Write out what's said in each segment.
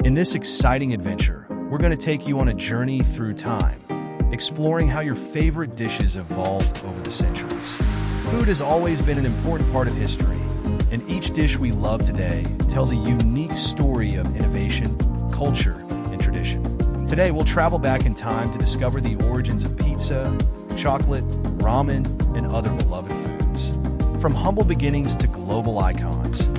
In this exciting adventure, we're going to take you on a journey through time, exploring how your favorite dishes evolved over the centuries. Food has always been an important part of history, and each dish we love today tells a unique story of innovation, culture, and tradition. Today, we'll travel back in time to discover the origins of pizza, chocolate, ramen, and other beloved foods. From humble beginnings to global icons,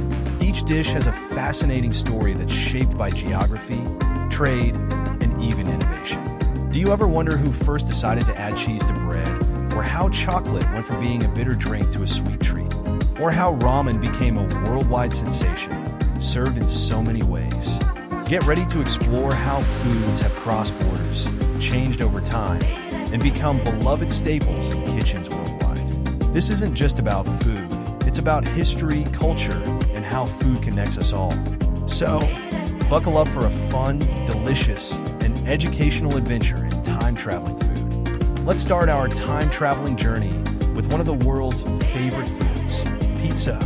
each dish has a fascinating story that's shaped by geography, trade, and even innovation. Do you ever wonder who first decided to add cheese to bread, or how chocolate went from being a bitter drink to a sweet treat, or how ramen became a worldwide sensation, served in so many ways? Get ready to explore how foods have crossed borders, changed over time, and become beloved staples in kitchens worldwide. This isn't just about food, it's about history, culture, and how food connects us all. So, buckle up for a fun, delicious, and educational adventure in time-traveling food. Let's start our time-traveling journey with one of the world's favorite foods, pizza.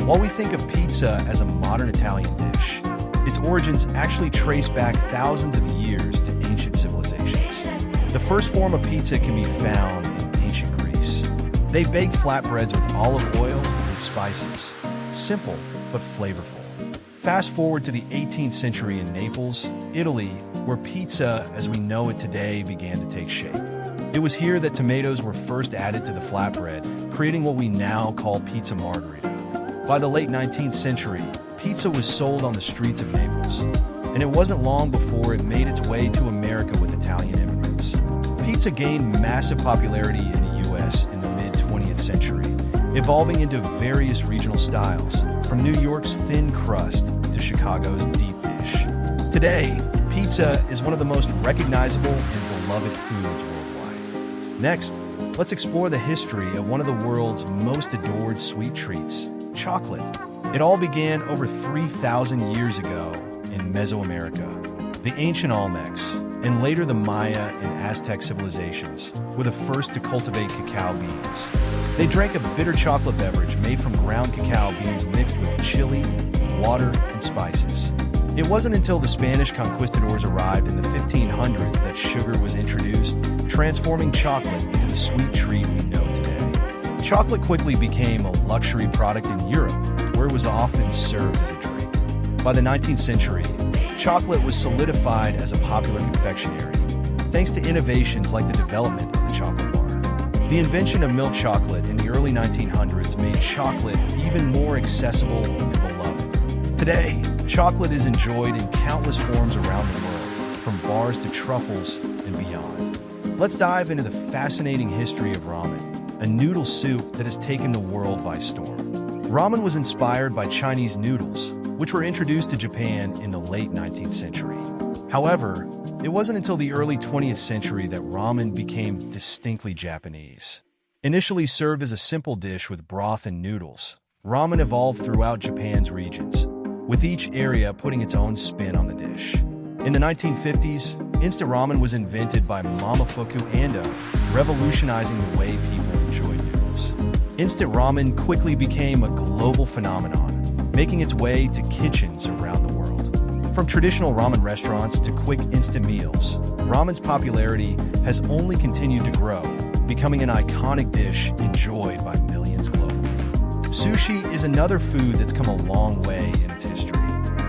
While we think of pizza as a modern Italian dish, its origins actually trace back thousands of years to ancient civilizations. The first form of pizza can be found in ancient Greece. They baked flatbreads with olive oil and spices. Simple, but flavorful. Fast forward to the 18th century in Naples, Italy, where pizza as we know it today began to take shape. It was here that tomatoes were first added to the flatbread, creating what we now call pizza margherita. By the late 19th century, pizza was sold on the streets of Naples, and it wasn't long before it made its way to America with Italian immigrants. Pizza gained massive popularity in the US in the mid-20th century, evolving into various regional styles, from New York's thin crust to Chicago's deep dish. Today, pizza is one of the most recognizable and beloved foods worldwide. Next, let's explore the history of one of the world's most adored sweet treats, chocolate. It all began over 3,000 years ago in Mesoamerica. The ancient Olmecs, and later the Maya and Aztec civilizations, were the first to cultivate cacao beans. They drank a bitter chocolate beverage made from ground cacao beans mixed with chili, water, and spices. It wasn't until the Spanish conquistadors arrived in the 1500s that sugar was introduced, transforming chocolate into the sweet treat we know today. Chocolate quickly became a luxury product in Europe, where it was often served as a drink. By the 19th century, chocolate was solidified as a popular confectionery, thanks to innovations like the development of the chocolate bar. The invention of milk chocolate in the early 1900s made chocolate even more accessible and beloved. Today, chocolate is enjoyed in countless forms around the world, from bars to truffles and beyond. Let's dive into the fascinating history of ramen, a noodle soup that has taken the world by storm. Ramen was inspired by Chinese noodles, which were introduced to Japan in the late 19th century. However, it wasn't until the early 20th century that ramen became distinctly Japanese. Initially served as a simple dish with broth and noodles, ramen evolved throughout Japan's regions, with each area putting its own spin on the dish. In the 1950s, instant ramen was invented by Momofuku Ando, revolutionizing the way people enjoy noodles. Instant ramen quickly became a global phenomenon, making its way to kitchens around the world. From traditional ramen restaurants to quick instant meals, ramen's popularity has only continued to grow, becoming an iconic dish enjoyed by millions globally. Sushi is another food that's come a long way in its history.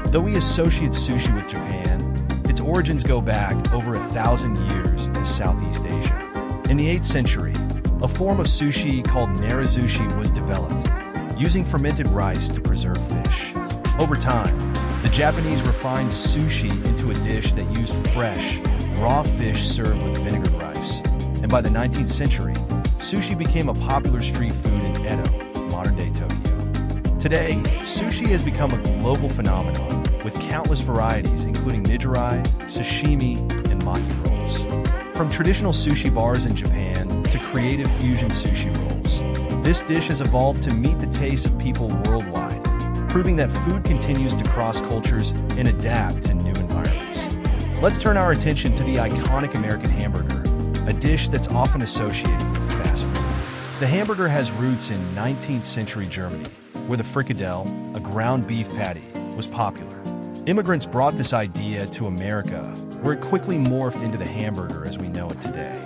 Though we associate sushi with Japan, its origins go back over 1,000 years to Southeast Asia. In the 8th century, a form of sushi called narazushi was developed, using fermented rice to preserve fish. Over time, the Japanese refined sushi into a dish that used fresh, raw fish served with vinegared rice. And by the 19th century, sushi became a popular street food in Edo, modern-day Tokyo. Today, sushi has become a global phenomenon, with countless varieties including nigiri, sashimi, and maki rolls. From traditional sushi bars in Japan to creative fusion sushi rolls, this dish has evolved to meet the tastes of people worldwide, proving that food continues to cross cultures and adapt to new environments. Let's turn our attention to the iconic American hamburger, a dish that's often associated with fast food. The hamburger has roots in 19th century Germany, where the frikadelle, a ground beef patty, was popular. Immigrants brought this idea to America, where it quickly morphed into the hamburger as we know it today.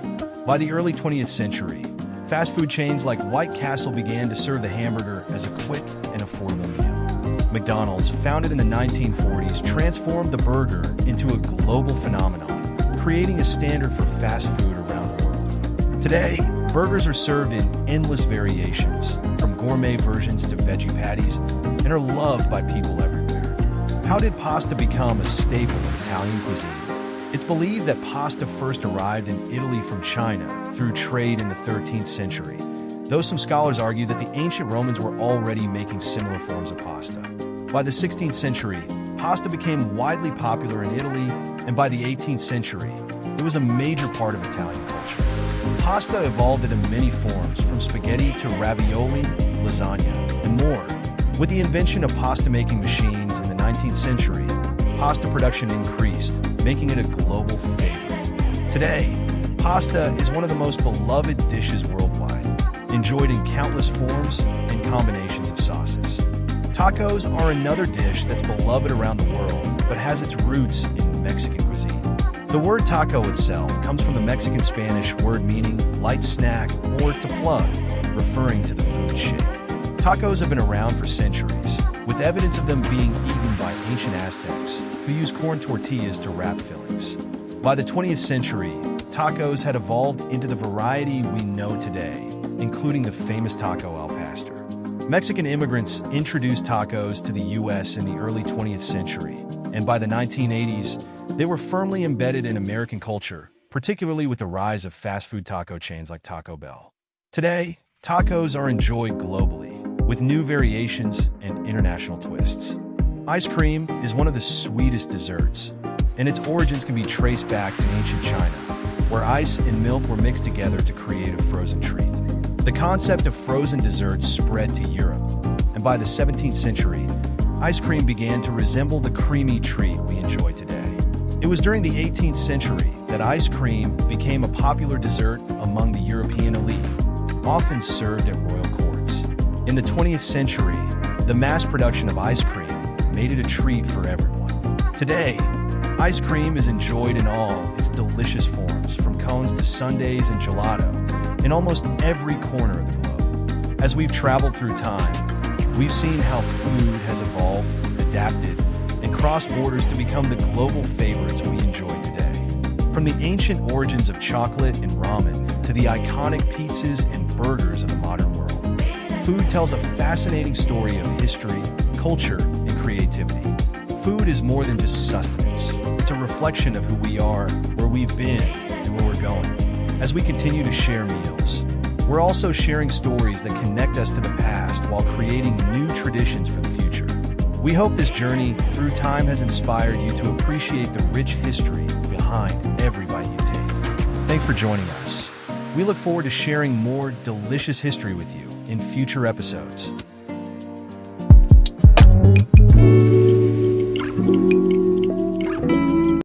By the early 20th century, fast food chains like White Castle began to serve the hamburger as a quick and affordable meal. McDonald's, founded in the 1940s, transformed the burger into a global phenomenon, creating a standard for fast food around the world. Today, burgers are served in endless variations, from gourmet versions to veggie patties, and are loved by people everywhere. How did pasta become a staple of Italian cuisine? It's believed that pasta first arrived in Italy from China through trade in the 13th century, though some scholars argue that the ancient Romans were already making similar forms of pasta. By the 16th century, pasta became widely popular in Italy, and by the 18th century, it was a major part of Italian culture. Pasta evolved into many forms, from spaghetti to ravioli, lasagna, and more. With the invention of pasta-making machines in the 19th century, pasta production increased, making it a global favorite. Today, pasta is one of the most beloved dishes worldwide, enjoyed in countless forms and combinations of sauces. Tacos are another dish that's beloved around the world, but has its roots in Mexican cuisine. The word taco itself comes from the Mexican Spanish word meaning light snack or to plug, referring to the food shape. Tacos have been around for centuries, with evidence of them being eaten by ancient Aztecs, who used corn tortillas to wrap fillings. By the 20th century, tacos had evolved into the variety we know today, including the famous taco al pastor. Mexican immigrants introduced tacos to the U.S. in the early 20th century, and by the 1980s, they were firmly embedded in American culture, particularly with the rise of fast food taco chains like Taco Bell. Today, tacos are enjoyed globally, with new variations and international twists. Ice cream is one of the sweetest desserts, and its origins can be traced back to ancient China, where ice and milk were mixed together to create a frozen treat. The concept of frozen desserts spread to Europe, and by the 17th century, ice cream began to resemble the creamy treat we enjoy today. It was during the 18th century that ice cream became a popular dessert among the European elite, often served at royal courts. In the 20th century, the mass production of ice cream made it a treat for everyone. Today, ice cream is enjoyed in all its delicious forms, from cones to sundaes and gelato, in almost every corner of the globe. As we've traveled through time, we've seen how food has evolved, adapted, and crossed borders to become the global favorites we enjoy today. From the ancient origins of chocolate and ramen to the iconic pizzas and burgers of the modern world, food tells a fascinating story of history, culture, and creativity. Food is more than just sustenance. It's a reflection of who we are, where we've been, and where we're going. As we continue to share meals, we're also sharing stories that connect us to the past while creating new traditions for the future. We hope this journey through time has inspired you to appreciate the rich history behind every bite you take. Thanks for joining us. We look forward to sharing more delicious history with you in future episodes.